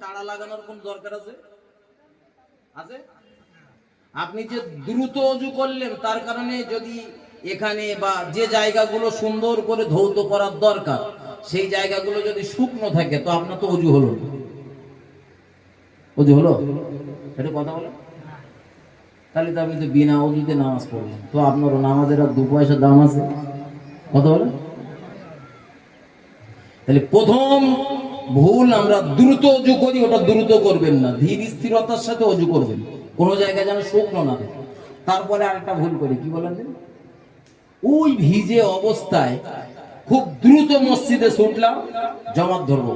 তাড়া লাগানোর কোন দরকার আছে? আছে? আপনি যে দ্রুত অজু করলেন তার কারণে যদি এখানে বা যে জায়গাগুলো সুন্দর করে ধৌত করার দরকার সেই জায়গাগুলো যদি শুকনো থাকে তো আপনার তো অজু হলো না। অজু হলো? এটা কথা বলেন। তাহলে তো আপনি তো বিনা অজুতে নামাজ পড়লেন, তো আপনার নামাজের আর 2 পয়সা দাম আছে? কথা বলেন। তাহলে প্রথম ভুল, আমরা দ্রুত অজু করি, ওটা দ্রুত করবেন না, ধীর স্থিরতার সাথে অজু করবেন, কোনো জায়গায় যেন শুকনো না থাকে। তারপরে আরেকটা ভুল করি, কি বলেন? ওই ভিজে অবস্থায় খুব দ্রুত মসজিদে ছুটলাম, জমাত ধরবো।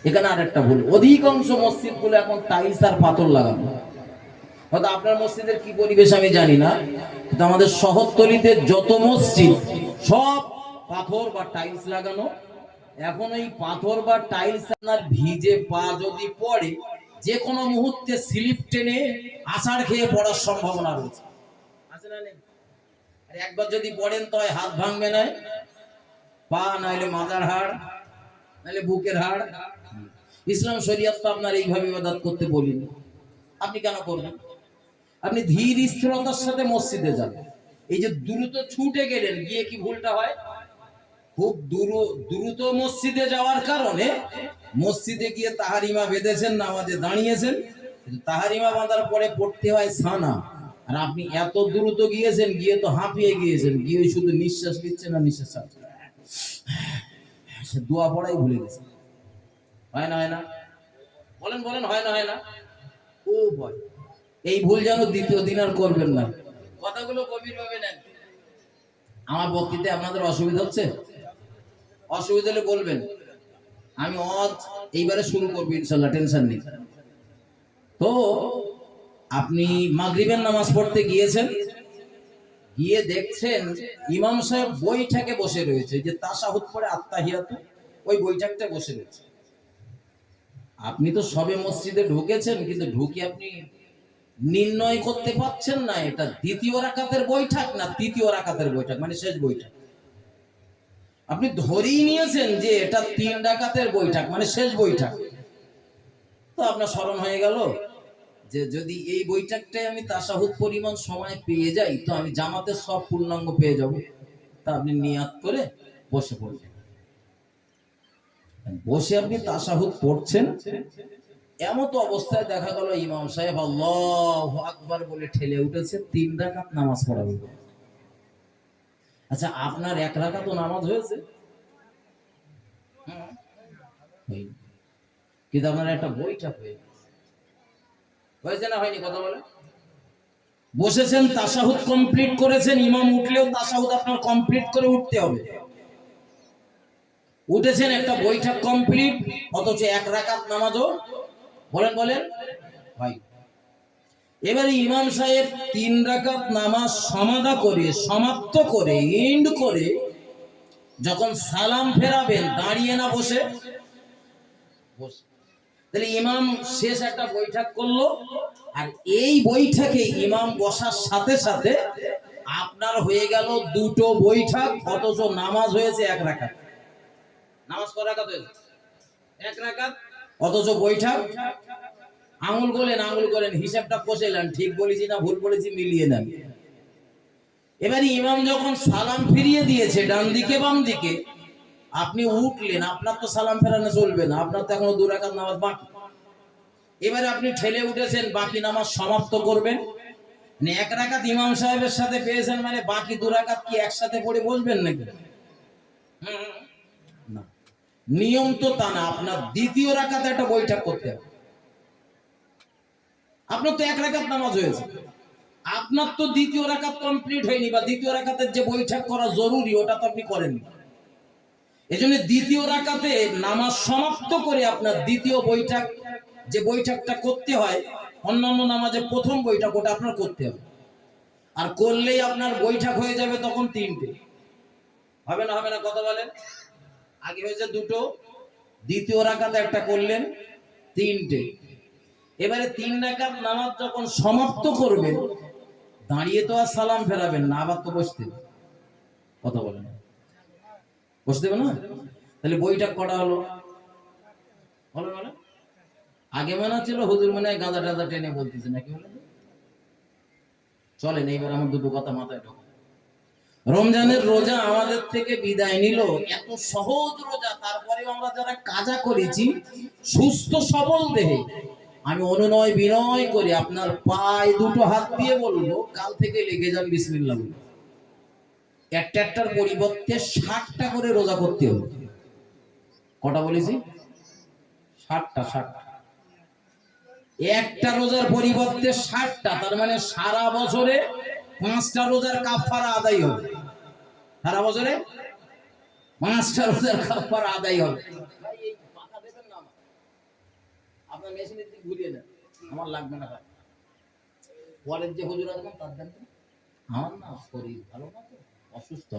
এখানে আরেকটা ভুল, অধিকাংশ মসজিদ গুলো এখন টাইলস আর পাথর লাগানো। হয়তো আপনার মসজিদের কি পরিবেশ আমি জানি না, কিন্তু আমাদের শহরতলিতে যত মসজিদ সব পাথর বা টাইলস লাগানো। এখন এই পাথর বা টাইলস আপনার ভিজে পা যদি পড়ে যে কোনো মুহূর্তে স্লিপ টেনে আষাঢ় খেয়ে পড়ার সম্ভাবনা রয়েছে, আছে না নেই? আর একবার যদি পড়েন তো হাত ভাঙবে না, পা নাইলে মাথার হাড়, নাইলে বুকের হাড়। ইসলাম শরিয়ত তো আপনার এইভাবে ইবাদত করতে বলিনি। আপনি কেন করবেন? আপনি ধীর স্থিরতার সাথে মসজিদে যান। এই যে দ্রুত ছুটে গেলেন, গিয়ে কি ভুলটা হয়? খুব দ্রুত মসজিদে যাওয়ার কারণে মসজিদে গিয়ে তাহারিমা বেঁধেছেন, নামাজে দাঁড়িয়েছেন, তাহারিমা বাঁধার পরে পড়তে হয় সানা। আর আপনি এত দ্রুত গিয়েছেন, গিয়ে তো হাঁপিয়ে গিয়েছেন, গিয়ে শুধু নিঃশ্বাস নিচ্ছেন না নিঃশ্বাস ছাড়ছেন, সে দোয়া পড়াই ভুলে গেছে। হয় না? হয় না? বলেন বলেন, হয় না? হয় না? ও ভয়, এই ভুল যেন দ্বিতীয় দিন আর করবেন না। কথাগুলো গভীর ভাবে নেন। আমার বক্তৃতা আপনাদের অসুবিধা হচ্ছে? অসুবিধা হলে বলবেন, আমি এইবারে শুরু করবো ইনশাল্লাহ, টেনশন নেই। তো আপনি মাগরিবের নামাজ পড়তে গিয়েছেন, গিয়ে দেখছেন ইমাম সাহেব বৈঠকে বসে রয়েছে, যে তাশাহুদ পড়ে আত্তাহিয়াতু, ওই বৈঠকটা বসে রয়েছে। আপনি তো সবে মসজিদে ঢুকেছেন, কিন্তু ঢুকে আপনি নির্ণয় করতে পারছেন না এটা দ্বিতীয় রাকাতের বৈঠক না তৃতীয় রাকাতের বৈঠক, মানে শেষ বৈঠক। আপনি ধরেই নিয়েছেন যে এটা 3 রাকাতের বৈঠক, মানে শেষ বৈঠক। তো আপনার স্মরণ হয়ে গেল যে যদি এই বৈঠকটাই আমি তাশাহুদ পরিমাণ সময় পেয়ে যাই তো আমি জামাতের সব পূর্ণাঙ্গ পেয়ে যাব। তা আপনি নিয়াত করে বসে পড়বেন। বসে আপনি তাশাহুদ পড়ছেন, এমন তো অবস্থায় দেখা গেল ইমাম সাহেব আল্লাহু আকবার বলে ঠেলে উঠেছে, 3 রাকাত নামাজ পড়াবে। আচ্ছা, আপনার 1 রাকাত নামাজ হয়েছে, কিন্তু আপনার একটা বৈঠক হয়েছে না হয়নি? কথা বলে। বসেছেন, তাশাহুদ কমপ্লিট করেছেন, ইমাম উঠলেও তাশাহুদ আপনার কমপ্লিট করে উঠতে হবে। উঠেছেন, একটা বৈঠক কমপ্লিট, অথচ 1 রাকাত নামাজও বলেন বলেন ভাই। এবারে ইমাম সাহেব 3 রাকাত নামাজ সমাপ্ত করে এন্ড করে যখন সালাম ফেরাবেন, দাঁড়িয়ে না বসে? তাহলে ইমাম শেষ একটা বৈঠক করলো, আর এই বৈঠকে ইমাম বসার সাথে সাথে আপনার হয়ে গেল 2টো বৈঠক, অথচ নামাজ হয়েছে 1 রাকাত। নামাজ কয় রাকাত হয়েছে? 1 রাকাত, অথচ বৈঠক। আঙুল করেন হিসাবটা কষেলেন, ঠিক বলেছি না ভুল বলেছি মিলিয়ে নেন। এবারে ইমাম যখন সালাম ফিরিয়ে দিয়েছে ডান দিকে বাম দিকে, আপনি উঠলেন, আপনার তো সালাম ফেরানো চলবে না, আপনার তো এখনো 2 রাকাত নামাজ বাকি। এবারে আপনি ঠেলে উঠেছেন, বাকি নামাজ সমাপ্ত করবেন, মানে 1 রাকাত ইমাম সাহেবের সাথে পেয়েছেন, মানে বাকি 2 রাকাত কি একসাথে পড়ে বসবেন নাকি? না, নিয়ম তো তা না। আপনার দ্বিতীয় রাকাতে একটা বৈঠক করতে হবে। আপনার তো 1 রাকাত নামাজ হয়েছে, আপনার তো দ্বিতীয় রাকাত কমপ্লিট হয়নি, বা দ্বিতীয় রাকাতের যে বৈঠক করা জরুরি ওটা তো আপনি করেননি। এজন্য দ্বিতীয় রাকাতে নামাজ সমাপ্ত করে আপনার দ্বিতীয় বৈঠক, যে বৈঠকটা করতে হয় অন্যান্য নামাজে প্রথম বৈঠক, ওটা আপনার করতে হবে। আর করলেই আপনার বৈঠক হয়ে যাবে তখন 3টে। হবে না? হবে না? কথা বলেন। আগে হয়েছে 2টো, দ্বিতীয় রাকাতে একটা করলেন, 3টে। এবারে 3 রাকাত নামাজ যখন সমাপ্ত করবেন, দাঁড়িয়ে তো আর সালাম ফেরাবেন না, আবার তো বসতে হবে। কথা বলেন, বসতে হবে না? তাহলে বৈঠক করা হলো, হলো না? আগে মনে ছিল হুজুর মনে হয় গাঁদা টাদা টেনে বলতেছে নাকি বলে। চলেন এইবার আমার দুটো কথা মাথায় ঢোকে। রমজানের রোজা আমাদের থেকে বিদায় নিল, এত সহজ রোজা, তারপরেও আমরা যারা কাজা করেছি সুস্থ সবল দেহে, আমি অনুনয় বিনয় করি আপনার পায়ে দুটো হাত দিয়ে বলবো কাল থেকে লেগে যান বিসমিল্লাহ বলে। একটার পরিবর্তে 60টা করে রোজা করতে হবে। কটা বলেছি? 60টা। একটা রোজার পরিবর্তে 60টা, তার মানে সারা বছরে 5টা রোজার কাফারা আদায় হবে। সারা বছরে 5টা রোজার কাফারা আদায় হবে। আপনার মেশিনের দিক ঘুরিয়ে দেন, আমার লাগবে না ভাই। পরের যে হুজুর আসবেন তার দেন। আমার না শরীর ভালো না তো, অসুস্থ।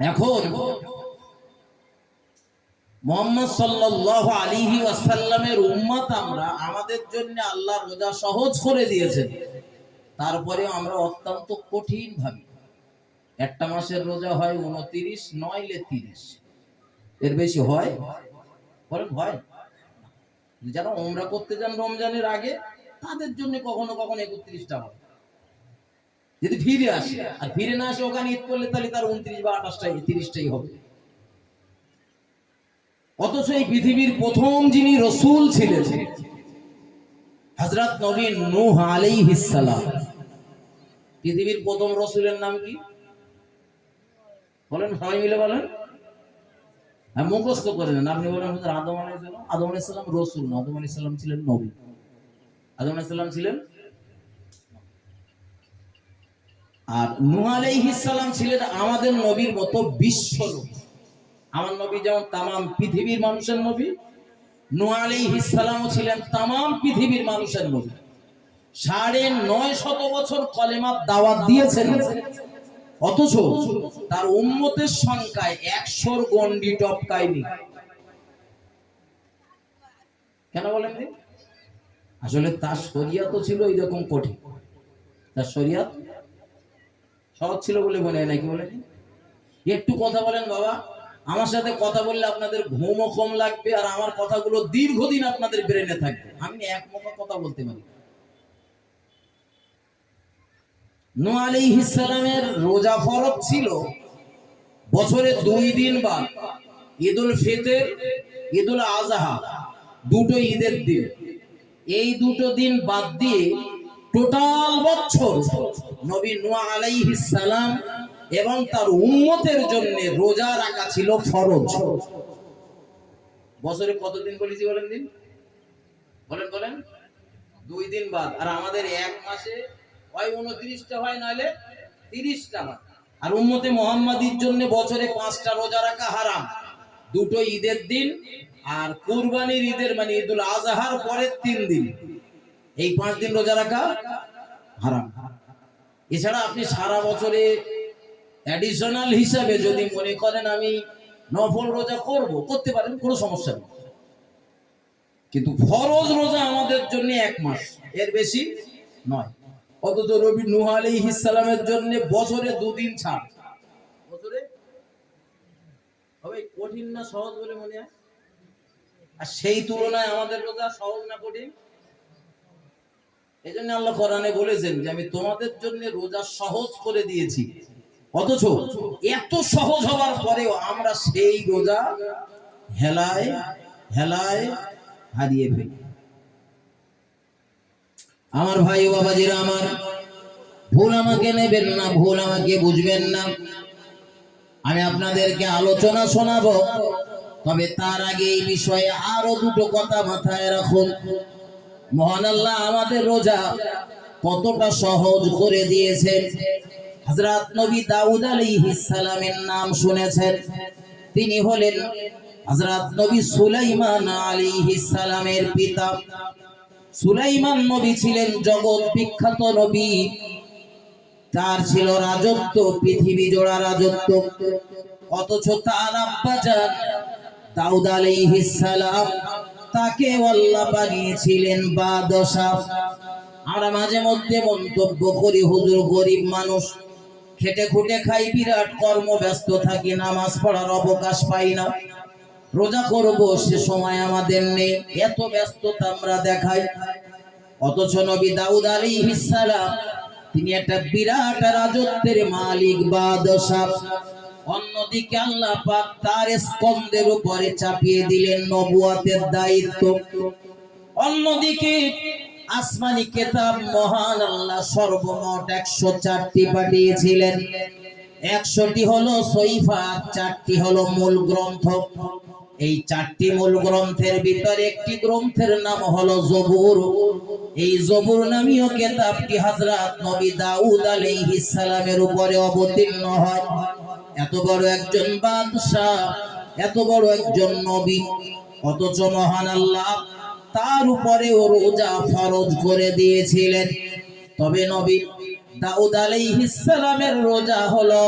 এখন মুহাম্মদ সাল্লাল্লাহু আলাইহি ওয়াসাল্লামের উম্মত আমরা, আমাদের জন্য আল্লাহ রোজা সহজ করে দিয়েছেন, তারপরে আমরা অত্যন্ত কঠিন ভাবি। একটা মাসের রোজা হয় 29, নইলে 30, এর বেশি হয়? বলেন হয়? যারা ওমরা করতে যান রমজানের আগে তাদের জন্য কখনো কখনো 31টা হয়, যদি ফিরে আসে। আর ফিরে না আসে ওখানে ঈদ করলে তাহলে তার 29 বা 28টাই 30টাই হবে। অথচ এই পৃথিবীর প্রথম যিনি রসুল ছিলেন হযরত নবী নূহ আলাইহিস সালাম, পৃথিবীর প্রথম রসুলের নাম কি বলেন? সবাই মিলে বলেন। হ্যাঁ, মুখস্থ করে নেন। আপনি বলেন আদম আলাইহিস সালাম। আদম আলাইহিস সালাম রসুল না, আদম আলাইহিস সালাম ছিলেন নবী। আদম আলাইহিস সালাম ছিলেন, আর নূহ আলাইহিস সালাম ছিলেন আমাদের নবীর মতো বিশ্ব নবী। আমার নবী যেমন তামাম পৃথিবীর মানুষের নবী, নূহ আলাইহিস সালামও ছিলেন তামাম পৃথিবীর মানুষের নবী। 950 বছর কলেমার দাওয়াত দিয়েছেন, অথচ তার উম্মতের সংখ্যায় 100-র গন্ডি টপকায়নি। কেন বলেন? আসলে তার শরিয়াত ছিল এরকম কঠিন। তার শরিয়াত সহজ ছিল বলে মনে হয় নাকি বলেন? একটু কথা বলেন বাবা, আমার সাথে কথা বললে আপনাদের ঘুমও কম লাগবে, আর আমার কথাগুলো দীর্ঘদিন আপনাদের ব্রেনে থাকবে। আমি এক মুখে কথা বলতে পারি। নূহ আলাইহিস সালামের রোজা ফরজ ছিল বছরে 2 দিন বাদ, ঈদুল ফিতর, ঈদুল আযহা, দুটো ঈদের দিন। এই দুটো দিন বাদ দিয়ে টোটাল বছর নবী নূহ আলাইহিস সালাম এবং তার উম্মতের জন্য রোজা রাখা ছিল ফরজ। বছরে কতদিন বলেছি বলেন? দিন বলেন 2 দিন বাদ। আর আমাদের এক মাসে হয় 29টা হয়, নাহলে 30টা হয়। আর উম্মতে মুহাম্মাদির জন্য বছরে 5টা রোজা রাখা হারাম, দুটো ঈদের দিন আর কুরবানির ঈদের মানে ঈদুল আযহার পরের 3 দিন, এই 5 দিন রোজা রাখা হারাম। এছাড়া আপনি সারা বছরে অ্যাডিশনাল হিসাবে যদি মনে করেন আমি নফল রোজা করতে পারেন, কোনো সমস্যা নেই, কিন্তু ফরজ রোজা আমাদের জন্য 1 মাস, এর বেশি নয়। অথচ নবী নূহ আলাইহিস সালামের জন্য বছরে 2 দিন ছাড়। বছরে হবে কঠিন না সহজ বলে মনে হয়? আর সেই তুলনায় আমাদের রোজা সহজ না কঠিন? এই জন্য আল্লাহ কোরআনে বলেছেন যে আমি তোমাদের জন্য রোজা সহজ করে দিয়েছি। অথচ এত সহজ হওয়ার পরেও আমরা সেই রোজা হেলায় হারিয়ে ফেলি। আমার ভাই ও বাবাজিরা আমার, ভুল আমাকে নেবেন না, ভুল আমাকে বুঝবেন না। আমি আপনাদেরকে আলোচনা শোনাবো, তবে তার আগে এই বিষয়ে আরো দুটো কথা মাথায় রাখুন। মহান আল্লাহ আমাদের রোজা কতটা সহজ করে দিয়েছেন। হযরত নবী দাউদ আলাইহিস সালামের নাম শুনেছেন? তিনি হলেন হযরত নবী সুলাইমান আলাইহিস সালামের পিতা। সুলাইমান নবী ছিলেন জগৎ বিখ্যাত নবী, তার ছিল রাজত্ব, পৃথিবী জোড়া রাজত্ব। অথচ তার আব্বাজান দাউদ আলাইহিস সালাম, তাকে আল্লাহ বানিয়েছিলেন বাদশা। আমরা মাঝে মধ্যে মন্তব্য করি হুজুর গরিব মানুষ, খেটে খুটে খাই, বিরাট কর্মব্যস্ত থাকি, নামাজ পড়ার অবকাশ পাই না। রোজা করব সে সময় আমাদের নেই, এত ব্যস্ততা আমরা দেখাই। অথচ নবী দাউদ আলাইহিস সালাম তিনি একটা বিরাট রাজত্বের মালিক বাদশা। অন্যদিকে আল্লাহ পাক তার স্কন্ধের উপরে চাপিয়ে দিলেন নবুয়তের দায়িত্ব। অন্যদিকে আসমানি কিতাব মহান আল্লাহ সর্বমোট 104টি পাঠিয়েছিলেন। 100টি হলো সহিফা, 4টি হলো মূল গ্রন্থ। এই 4টি মূল গ্রন্থের ভিতরে একটি গ্রন্থের নাম হলো জবুর। এই জবুর নামীয় কিতাবটি হযরত নবী দাউদ আলাইহিস সালামের উপরে অবতীর্ণ হয়। এত বড় একজন বাদশা, এত বড় একজন নবী, অথচ মহান আল্লাহ তার উপরেও রোজা ফরজ করে দিয়েছিলেন। তবে নবী দাউদ আলাইহিস সালামের রোজা হলো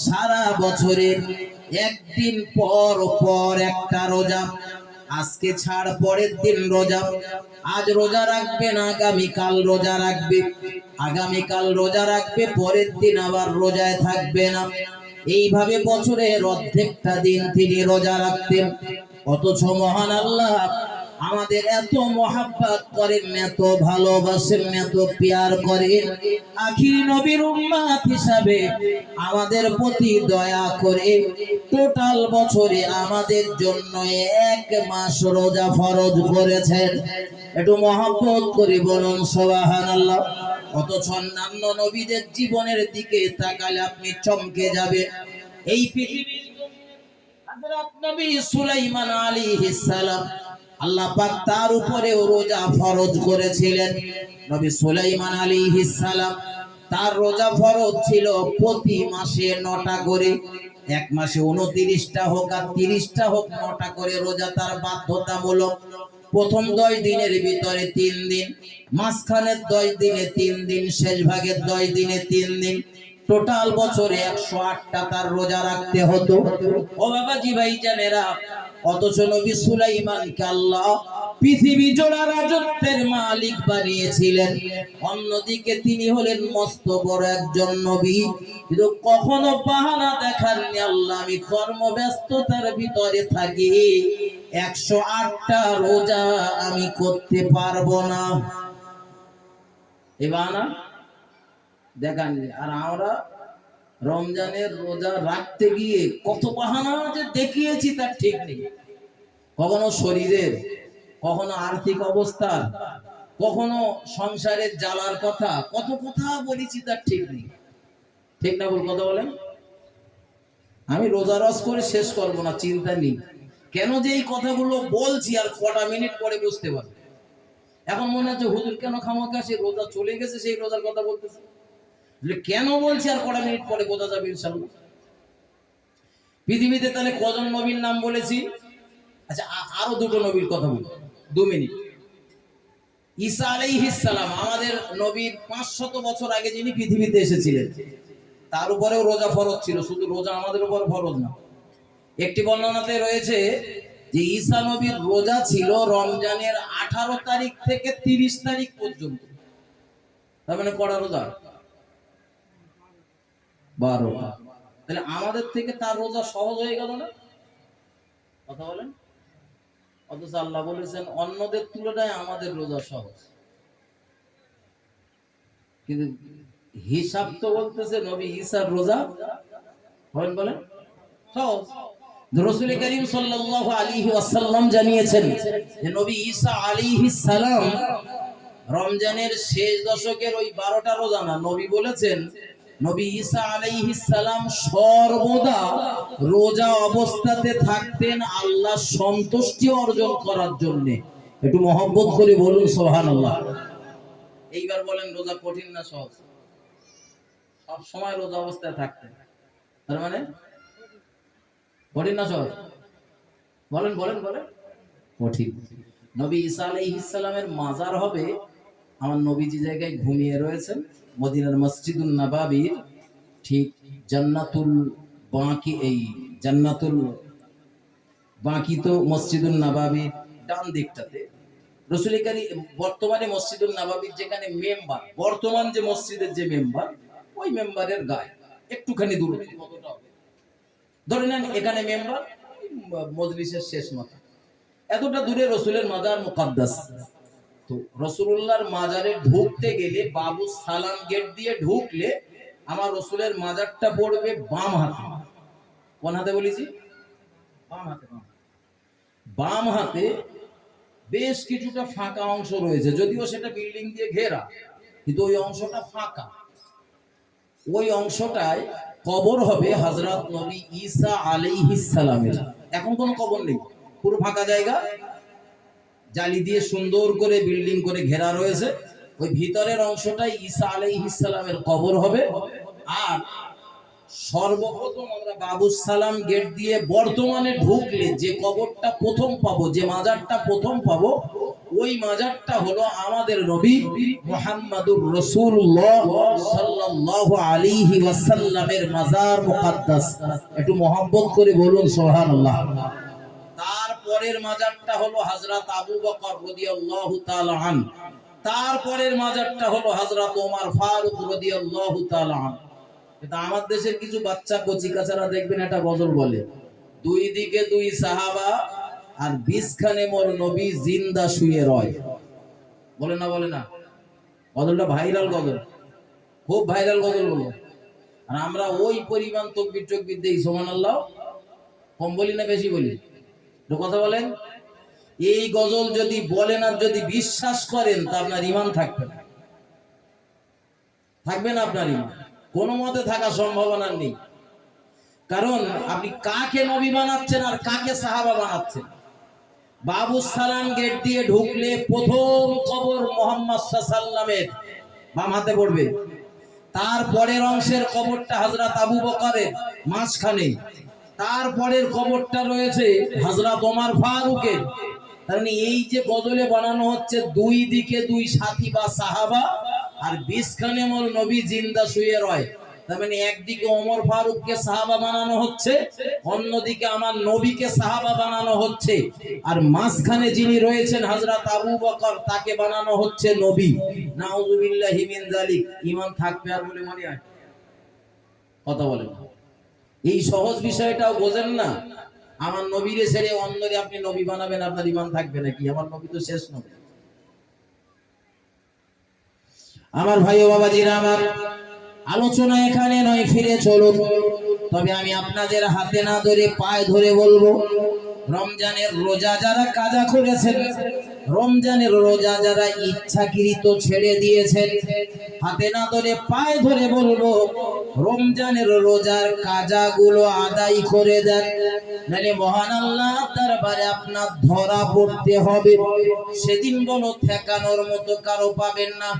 সারা বছরের একদিন পর পর একটা রোজা। আজকে ছাড় পরের দিন রোজা, আজ রোজা রাখবে না আগামীকাল রোজা রাখবে, আগামীকাল রোজা রাখবে পরের দিন আবার রোজায় থাকবে না। এইভাবে বছরের অর্ধেকটা দিন তিনি রোজা রাখতেন। অথচ মহান আল্লাহ আমাদের এত মহাব্বত করেন, এত ভালোবাসেন, এত প্যার করেন, আখির নবীর উম্মত হিসাবে আমাদের প্রতি দয়া করে টোটাল বছরে আমাদের জন্য 1 মাস রোজা ফরজ করেছেন। একটু মহব্বত করে বলুন সুবহানাল্লাহ। অথচ অন্যান্য নবীদের জীবনের দিকে তাকালে আপনি চমকে যাবেন। এই পৃথিবীর হযরত নবী সুলাইমান আলাইহিস সালাম আল্লাহ পাক তার উপরেও রোজা ফরজ করেছিলেন। নবী সুলাইমান আলাইহিস সালাম তার রোজা ফরজ ছিল প্রতি মাসে 9টা করে। এক মাসে 29টা হোক আর 30টা হোক, 9টা করে রোজা তার বাধ্যতামূলক। প্রথম 10 দিনের ভিতরে 3 দিন, মাঝখানের 10 দিনে 3 দিন, শেষ ভাগের 10 দিনে 3 দিন, টোটাল বছরে 108টা তার রোজা রাখতে হতো। ও বাবাজি ভাইজানেরা, অথচ নবী সুলাইমানকে আল্লাহ পৃথিবী জোড়া রাজত্বের মালিক বানিয়েছিলেন। অন্যদিকে তিনি হলেন মস্ত বড় একজন নবী, কিন্তু কখনো বাহানা দেখাননি আল্লাহ আমি কর্মব্যস্ততার ভিতরে থাকি, 108টা রোজা আমি করতে পারবো না, এ বাহানা দেখাননি। আর আমরা রমজানের রোজা রাখতে গিয়ে কত বাহানা যে দেখিয়েছি তার ঠিক নেই। কখনো শরীরের, কখনো আর্থিক অবস্থার, কখনো সংসারের জ্বালার কথা, কত কথা বলেছি তার ঠিক নেই। ঠিক না বল, কথা বলেন? আমি রোজা রস করে শেষ করবো না, চিন্তা নেই। কেন যে এই কথাগুলো বলছি আর কটা মিনিট পরে বুঝতে পারবো। এখন মনে হচ্ছে হুজুর কেন খামাখা, সে রোজা চলে গেছে সেই রোজার কথা বলতেছে। কেন বলছি আর কটা মিনিট পরে বোঝা যাবে ইনশাআল্লাহ। পৃথিবীতে তাহলে কজন নবীর নাম বলেছি? আচ্ছা, আরো 2টো নবীর কথা বলি 2 মিনিট। ঈসা আলাইহিস সালাম আমাদের নবীর 500 বছর আগে যিনি পৃথিবীতে এসেছিলেন, তার উপরেও রোজা ফরজ ছিল। শুধু রোজা আমাদের উপর ফরজ না। একটি বর্ণনাতে রয়েছে যে ঈসা নবীর রোজা ছিল রমজানের 18 তারিখ থেকে 30 তারিখ পর্যন্ত। তার মানে কড়া রোজা 12টা। তাহলে আমাদের থেকে তার রোজা সহজ হয়ে গেল না? কথা বলেন। অথচ আল্লাহ বলেছেন অন্যদের তুলনায় আমাদের রোজা সহজ, কিন্তু হিসাব তো বলতেছে নবী ঈসার রোজা বলেন সহজ। রাসূল করিম সাল্লাল্লাহু আলাইহি ওয়াসাল্লাম জানিয়েছেন যে নবী ঈসা আলাইহিস সালাম রমজানের শেষ দশকের ওই 12টা রোজা না, নবী বলেছেন নবী ঈসা আলাইহিস সালাম সর্বদা রোজা অবস্থাতে থাকতেন আল্লাহ সন্তুষ্টি অর্জন করার জন্য। একটু মহব্বত করে বলুন সুবহানাল্লাহ। এইবার বলেন রোজা কঠিন না সহজ? সব সময় রোজা অবস্থায় থাকতেন, তার মানে কঠিন না সহজ? বলেন বলেন বলেন। কঠিন। নবী ঈসা আলাইহিস সালামের মাজার হবে, আমার নবীজি জায়গায় ঘুমিয়ে রয়েছেন মদিনার মসজিদুন নববীর ঠিক জান্নাতুল বাকি, এই জান্নাতুল বাকি তো মসজিদুন নববীর ডান দিকটাতে। রাসূল করিম বর্তমানে মসজিদুন নববীর যেখানে মেম্বার, বর্তমান যে মসজিদের যে মেম্বার, ওই মেম্বারের গায়ে একটুখানি দূরে, কতটা হবে ধরে নেন, এখানে মেম্বার, মজলিসের শেষ মাথা, এতটা দূরে রসুলের মাজার মুকাদ্দাস। তো রসুল্লাহর মাজারে ঢুকতে গেলে বাবু সালাম গেট দিয়ে ঢুকলে আমার রসুলের মাজারটা পড়বে বাম হাতে। কোন হাতে বলেছি? বাম হাতে। বাম হাতে বেশ কিছুটা ফাঁকা অংশ রয়েছে, যদিও সেটা বিল্ডিং দিয়ে ঘেরা, কিন্তু ওই অংশটা ফাঁকা। ওই অংশটায় কবর হবে হযরত নবী ঈসা আলাইহিস সালামের। এখন কোনো কবর নেই, পুরো ফাঁকা জায়গা, জালি দিয়ে সুন্দর করে বিল্ডিং করে ঘেরা রয়েছে। ওই ভিতরের অংশটাই ঈসা আলাইহিস সালামের কবর হবে। আর সর্বপ্রথম আমরা বাবুস সালাম গেট দিয়ে বর্তমানে ঢুকলে যে কবরটা প্রথম পাবো, যে মাজারটা প্রথম পাবো, ওই মাজারটা হলো আমাদের নবী মুহাম্মাদুর রাসূলুল্লাহ সাল্লাল্লাহু আলাইহি ওয়াসাল্লামের মাজার মুকাদ্দাস। একটু মহব্বত করে বলুন সুবহানাল্লাহ। তারপরের মাজারটা হলো হযরত আবু বকর রাদিয়াল্লাহু তাআলা আন। তারপরের মাজারটা হলো হযরত ওমর ফারুক রাদিয়াল্লাহু তাআলা আন। এটা আমার দেশের কিছু বাচ্চা কচিকাচারা দেখবেন একটা গজল বলে, দুই দিকে দুই সাহাবা আর 20 খানে মোর নবী জিন্দা শুয়ে রয়। বলে না, বলে না? গজলটা ভাইরাল গজল, খুব ভাইরাল গজল বলো। আর আমরা ওই পরিমাণ তকবীর টকবীর দেই সুবহানাল্লাহ। কম বলি না বেশি বলি? একটু কথা বলেন। এই গজল যদি বলেন আর যদি বিশ্বাস করেন তা আপনার ঈমান থাকবে না, থাকবে না আপনার ঈমান, কোনো মতে থাকার সম্ভাবনা নেই। কারণ আপনি কাকে নবী বানাচ্ছেন আর কাকে সাহাবা বানাচ্ছেন? বাবুস সালাম গেট দিয়ে ঢুকলে প্রথম কবর মুহাম্মদ সাল্লাল্লাহু বাম হাতে পড়বে। তারপরের অংশের কবরটা হযরত আবু বকরের মাঝখানে। তারপরের কবরটা রয়েছে হযরত ওমর ফারুকের। কারণ এই যে গজলে বানানো হচ্ছে দুই দিকে দুই সাথী বা সাহাবা আর 20 খানে মোর নবী জিন্দা শুয়ে রয়, তার মানে একদিকে ওমর ফারুককে সাহাবা বানানো হচ্ছে, অন্যদিকে আমার নবীকে সাহাবা বানানো হচ্ছে, আর মাঝখানে যিনি রয়েছেন হযরত আবু বকর তাকে বানানো হচ্ছে নবী। নাউযুবিল্লাহি মিন যালিক। ঈমান থাকবে আর বলে মনে হয়? কথা বলেন। এই সহজ বিষয়টাও বোঝেন না। আমার নবীরে ছেড়ে অন্যরে আপনি নবী বানাবেন, আপনার ঈমান থাকবে নাকি? আমার নবী তো শেষ নবী। আমার ভাই ও বাবাজিরা আমার, আলোচনা এখানে নয়, ফিরে চলুন। তবে আমি আপনাদের হাতে না ধরে পায়ে ধরে বলবো, রমজানের রোজা যারা কাজা করেছেন, রমজানের রোজা যারা ইচ্ছাকৃত ছেড়ে দিয়েছেন, হাতে না ধরে পায়ে ধরে বলবো, রমজানের রোজার কাজাগুলো আদায় করে দেন, নাহলে মহান আল্লাহর দরবারে আপনার ধরা পড়তে হবে। সেদিন বলো ঠেকানোর মতো কারো পাবেন না।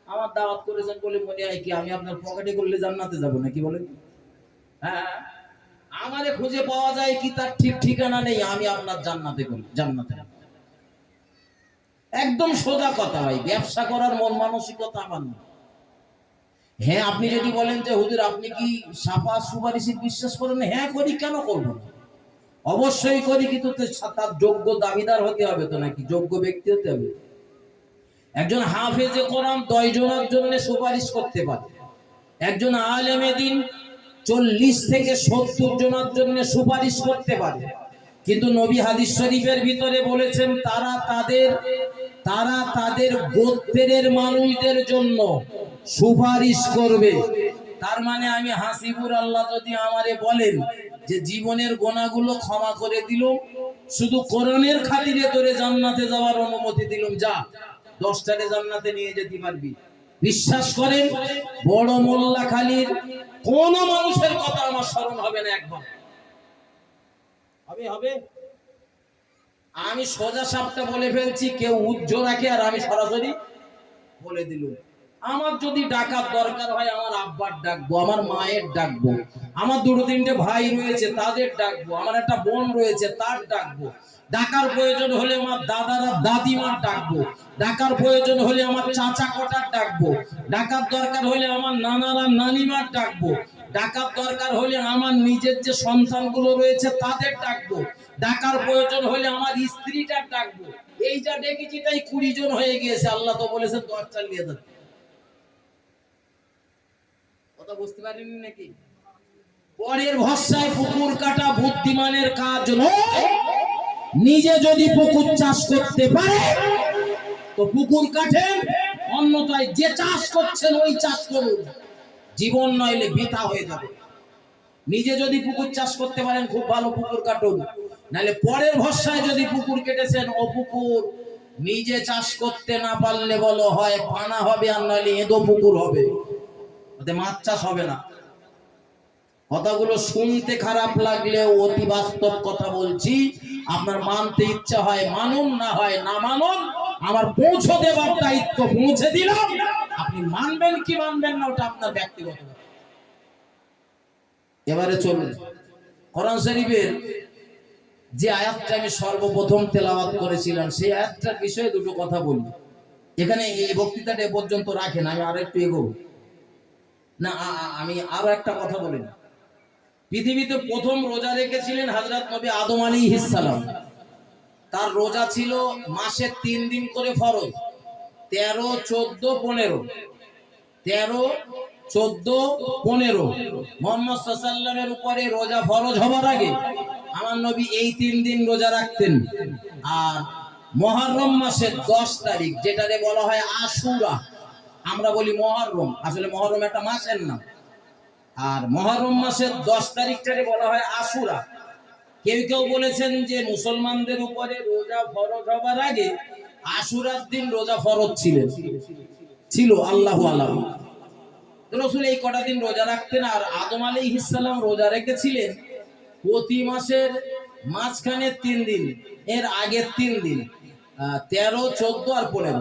আমার দাওয়াত করেছেন বলে মনে হয় কি আমি আপনার পকেটে করলে জান্নাতে যাব নাকি বলেন? হ্যাঁ, আমারে খুঁজে পাওয়া যায় কি তার ঠিক ঠিকানা নেই, আমি আপনার জান্নাতে করি, জান্নাতে। একদম সোজা কথা ভাই, ব্যবসা করার মন মানসিকতা আমার না। হ্যাঁ, আপনি যদি বলেন যে হুজুর আপনি কি সাফা সুপারিশে বিশ্বাস করেন? হ্যাঁ করি, কেন করব না? অবশ্যই করি, কিন্তু তার যোগ্য দাবিদার হতে হবে তো নাকি? যোগ্য ব্যক্তি হতে হবে। একজন হাফেজে কোরআন 10 জনের জন্য সুপারিশ করতে পারে, একজন আলেমে দ্বীন 40 থেকে 70 জনের জন্য সুপারিশ করতে পারে, কিন্তু নবী হাদিস শরীফের ভিতরে বলেছেন তারা তাদের গোত্রের মানুষদের জন্য সুপারিশ করবে। তার মানে আমি হাসিবুর আল্লাহ যদি আমারে বলেন যে জীবনের গুনাহগুলো ক্ষমা করে দিল, শুধু কোরআনের খাতিরে তোরে জান্নাতে যাওয়ার অনুমতি দিলাম, যা 10টারে জান্নাতে নিয়ে যেতে পারবি, বিশ্বাস করেন বড় মোল্লা খালির কোন মানুষের কথা আমার স্মরণ হবে না একবার। হবে আমি সোজা সাপটা বলে ফেলছি, কেউ উজ্জ্ব রাখে আর আমি সরাসরি বলে দিলুম। আমার যদি ডাকার দরকার হয় আমার আব্বার ডাকবো, আমার মায়ের ডাকবো, আমার 2-3টে ভাই রয়েছে তাদের ডাকবো, আমার একটা বোন রয়েছে তার ডাকবো, ডাকার প্রয়োজন হলে আমার দাদারা দাদিমার ডাকবো, ডাকার প্রয়োজন হলে আমার চাচা কটার ডাকবো, ডাকার দরকার হলে আমার নানারা নানিমার ডাকবো, ডাকার দরকার হলে আমার নিজের যে সন্তানগুলো রয়েছে তাদের ডাকবো, ডাকার প্রয়োজন হলে আমার স্ত্রীটার ডাকবো। এই যা ডেকেছি তাই 20 জন হয়ে গিয়েছে। আল্লাহ তো বলেছেন 10 চালিয়ে যাবে। কথা বুঝতে পারেননি নাকি? পরের ভরসায় পুকুর কাটা বুদ্ধিমানের কাজ নয়। নিজে যদি পুকুর চাষ করতে পারে তো পুকুর কাটেন, অন্যথায় যে চাষ করছেন ওই চাষ করুন, জীবন নইলে বৃথা হয়ে যাবে। নিজে যদি পুকুর চাষ করতে পারেন খুব ভালো, পুকুর কাটুন। নাহলে পরের ভরসায় যদি পুকুর কেটেছেন, ও পুকুর নিজে চাষ করতে না পারলে বলো হয় পানা হবে, আর নাহলে এঁদো পুকুর হবে, ওতে মাছ চাষ হবে না। কথাগুলো শুনতে খারাপ লাগলেও অতি বাস্তব কথা বলছি। আপনার মানতে ইচ্ছা হয় মানুন, না হয় না মানুন, আমার পৌঁছে দেবার দায়িত্ব পৌঁছে দিলাম। আপনি মানবেন কি মানবেন না ওটা আপনার ব্যক্তিগত ব্যাপার। এবারে চলুন কোরআন শরীফের যে আয়াতটা আমি সর্বপ্রথম তেলাওয়াত করেছিলাম সেই আয়াতটার বিষয়ে দুটো কথা বলি। এখানে এই বক্তৃতাটা এ পর্যন্ত রাখেন, আমি আরো একটু এগোবো না। আমি আরো একটা কথা বলি। পৃথিবীতে প্রথম রোজা রেখেছিলেন হযরত নবী আদম আলাইহিস সালাম। তার রোজা ছিল মাসে 3 দিন করে ফরজ, 13, 14, 15। 13, 14, 15 মুহাম্মদ সাল্লাল্লাহু আলাইহি ওয়াসাল্লামের উপরে রোজা ফরজ হবার আগে আমার নবী এই 3 দিন রোজা রাখতেন। আর মুহররম মাসের 10 তারিখ, যেটারে বলা হয় আশুরা, আমরা বলি মুহররম, আসলে মুহররম একটা মাসের নাম। আর মুহররম মাসের 10 তারিখটারে বলা হয় আশুরা। কেউ কেউ বলেছেন যে মুসলমানদের উপরে রোজা ফরজ হবার আগে আশুরার দিন রোজা ফরজ ছিল, আল্লাহু আলাম। রাসূল এই কটা দিন রোজা রাখতেন। আর আদম আলাইহিস সালাম রোজা রেখেছিলেন প্রতি মাসের মাঝখানে 3 দিন, এর আগের 3 দিন, 13, 14 আর 15।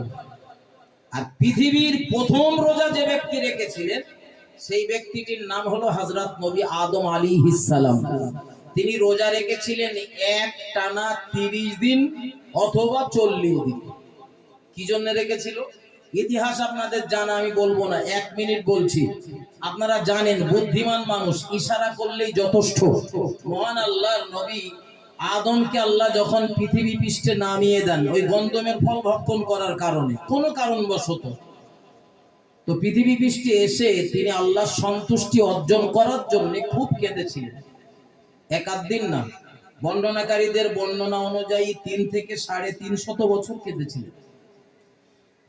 আর পৃথিবীর প্রথম রোজা যে ব্যক্তি রেখেছিলেন সেই ব্যক্তিটির নাম হলো হযরত নবী আদম আলাইহিস সালাম। তিনি রোজা রেখেছিলেন এক টানা 30 দিন অথবা 40 দিন। কি জন্য রেখেছিল ইতিহাস আপনাদের জানা, আমি বলবো না, 1 মিনিট বলছি। আপনারা জানেন বুদ্ধিমান মানুষ ইশারা করলেই যথেষ্ট। মহান আল্লাহর নবী আদমকে আল্লাহ যখন পৃথিবী পৃষ্ঠে নামিয়ে দেন ওই গন্ধমের ফল ভক্ষণ করার কারণে, কোনো কারণবশত, তো পৃথিবী পৃষ্ঠে এসে তিনি আল্লাহর সন্তুষ্টি অর্জন করার জন্য খুব কেঁদেছিলেন। 1 দিন না, বর্ণনাকারীদের বর্ণনা অনুযায়ী 3 থেকে 350 বছর কেঁদেছিলেন।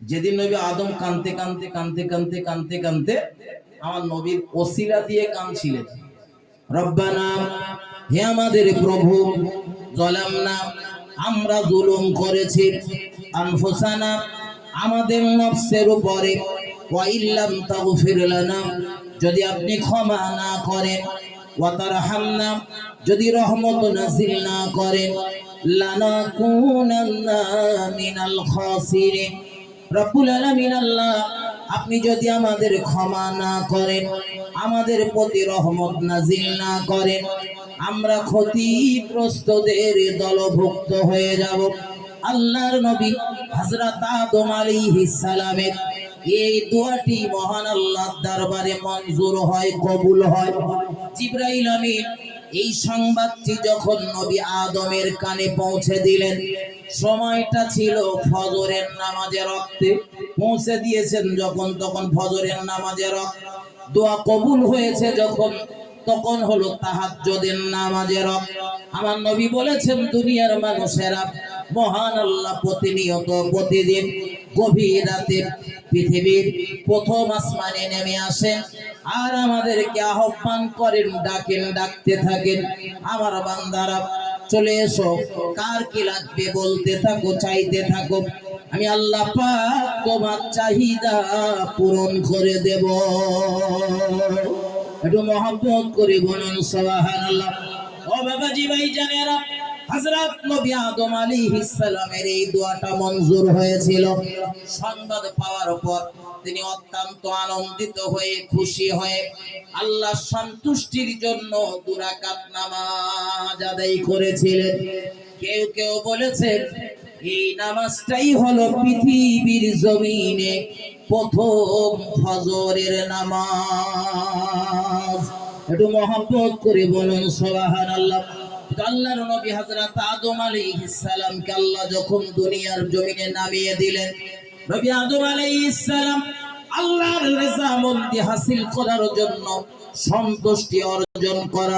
যেদিন নবী আদম কাঁদতে কাঁদতে কাঁদতে কাঁদতে কাঁদতে কাঁদতে আমার নবীর ওসিলা দিয়ে কাঁদছিলেন, রব্বানা, হে আমাদের প্রভু, যালামনা, আমরা জুলুম করেছি, আনফুসানা, আমাদের নফসের উপরে, ওয়া ইল্লাম তাগফির লানা, যদি আপনি ক্ষমা না করেন, ওয়া তারহামনা, যদি রহমত নাযিল না করেন, লানাকুনান্না মিনাল খাসিরিন। রব্বুল আলামিন আল্লাহ, আপনি যদি আমাদের ক্ষমা না করেন, আমাদের প্রতি রহমত নাযিল না করেন, আমরা ক্ষতিগ্রস্তদের দলভুক্ত হয়ে যাব। আল্লাহর নবী হযরত আদম আলাইহিস সালামের এই দোয়াটি মহান আল্লাহর দরবারে মঞ্জুর হয়, কবুল হয়। জিবরাইল আমিন এই সংবাদটি যখন নবী আদমের কানে পৌঁছে দিলেন, সময়টা ছিল ফজরের নামাজের ওয়াক্তে, পৌঁছে দিয়েছেন যখন, তখন ফজরের নামাজের ওয়াক্ত। দোয়া কবুল হয়েছে যখন, তখন হলো তাহাজ্জুদের নামাজের ওয়াক্ত। আমার নবী বলেছেন, দুনিয়ার মানুষেরা, মহান আল্লাহ প্রতিনিয়ত প্রতিদিন গভীর রাতে পৃথিবীর প্রথম আসমানে নেমে আসেন আর আমাদেরকে আহ্বান করেন, ডাকেন, ডাকতে থাকেন, আমার বান্দারা চলে এসো, কার কি লাগবে বলতে থাকো, চাইতে থাকো, আমি আল্লাহ পাক তোমার চাহিদা পূরণ করে দেব। একটু মহব্বত করে বলুন সুবহানাল্লাহ। ও বাবাজি ভাইজানেরা, হযরত নবী আদম আলাইহিস সালামের এই দোয়াটা মঞ্জুর হয়েছিল। সংবাদ পাওয়ার পর তিনি অত্যন্ত আনন্দিত হয়ে, খুশি হয়ে আল্লাহর সন্তুষ্টির জন্য 2 রাকাত নামাজ আদায় করেছিলেন। কেউ কেউ বলেছেন এই নামাজটাই হলো পৃথিবীর জমিনে প্রথম ফজরের নামাজ। একটু মহব্বত করে বলুন সুবহানাল্লাহ। আল্লাহর নবী হযরত আদম আলাইহিস সালামকে আল্লাহ যখন দুনিয়ার জমিনে নামিয়ে দিলেন, নবী আদম আলাইহিস সালাম আল্লাহর রেজামন্দি হাসিল করার জন্য সন্তুষ্টি অর্জন করার